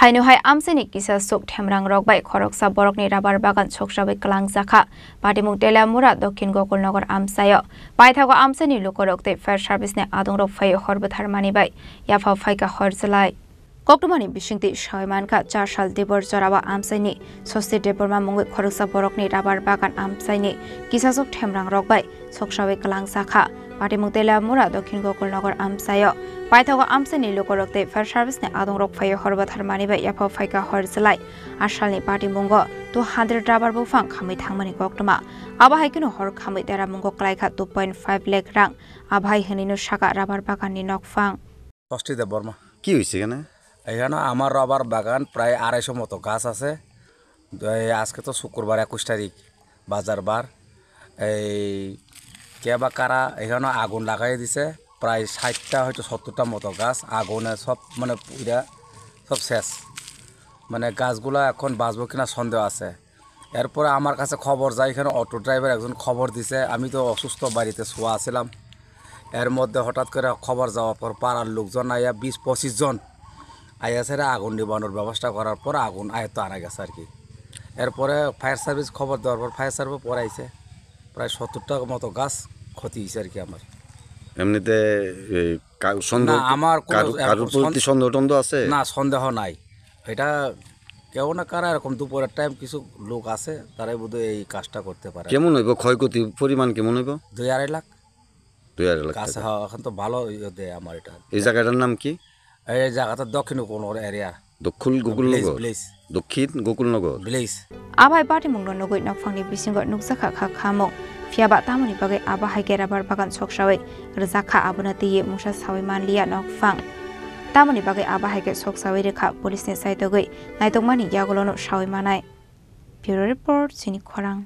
Hainu-hai amsini kisa suk themrang rokbai khoroksa borokni rabar bagan choksabai kalang zakha Patimuk Telamura Dokhin Gokulnagar amsayo Paithago amsini lukorokte fire service ne adongrok phayo horbathar manibai yafa phaika horjalai Koktumani bishingti shoymanka 4 sal debor jorawa amsaini sosti deborma mungoi khoroksa borokni rabar bagan amsaini kisa suk themrang rokbai choksabai kalang zakha Patimuk Telamura Dokhin Gokulnagar amsayo Paithago amsini lukorokte fire service ne adongrok phayo horbathar manibai yafa phaika horjalai asalni Patimungo 200 rabar bufang khamai thangmani koktuma abahai kino hor khamai tera mungo klaikha 2.5 lakh rang abahai henino saka rabar bagan ni nokfang ষষ্ঠী দেববর্মা কি হইছে এখানে এখানে আমার rubber বাগান প্রায় 250 মতো গাছ আছে আজকে তো শুক্রবার 21 তারিখ বাজার বার এই কেবা কারা এখানে আগুন লাগাই দিছে প্রায় 60টা হয়তো 70টা মতো গাছ আগুনে সব মানে পুরা সব শেষ মানে গাছগুলো এখন বাঁচবো কিনা সন্দেহ আছে এরপরে আমার কাছে খবর যায় এখানে অটো ড্রাইভার একজন খবর দিছে আমি তো অসুস্থ বাড়িতে শোয়া ছিলাম এর মধ্যে হঠাৎ করে খবর যাওয়ার পর পাড়ার লোকজন আইয়া 20-25 জন আইয়া ছেড়ে আগুন নিবানোর ব্যবস্থা করার পর আগুন আয়ত্ত আনা গেছে আর কি এরপরে ফায়ার সার্ভিস খবর দেওয়ার পর ফায়ার সার্ভিস পরে আইছে প্রায় 70টা মতো গাছ ক্ষতি হয়েছে আর কি আমার এমনিতে সন্দেহ আমার কারোর প্রতি সন্দেহ টন্দেহ আছে না সন্দেহ নাই এটা কেউ না কারা এরকম দুপুরের টাইম কিছু লোক আছে তারাই বোধহয় এই কাজটা করতে পারে কেমন হইব ক্ষয়ক্ষতি পরিমাণ কেমন হইব 2-2.5 লাখ 2.5 লাখ কাছে এখন তো ভালো দেয় আমার এটা এই জায়গাটার নাম কি এই জায়গাটা দক্ষিণ গোকুলনগর এরিয়া দক্ষিণ Gokulnagar village Abahai Patimuk nogoi nokfangni bisingo nukjakha kha khamung phiaba tamoni bagai abahai ge rabar bagan choksawai rjakha abuna tiye mungsa sawi manliya nokfang tamoni bagai abahai ge choksawai rekha police ni saitogoi naitokmani yagolono sawi manai Bureau Report Chini Khorang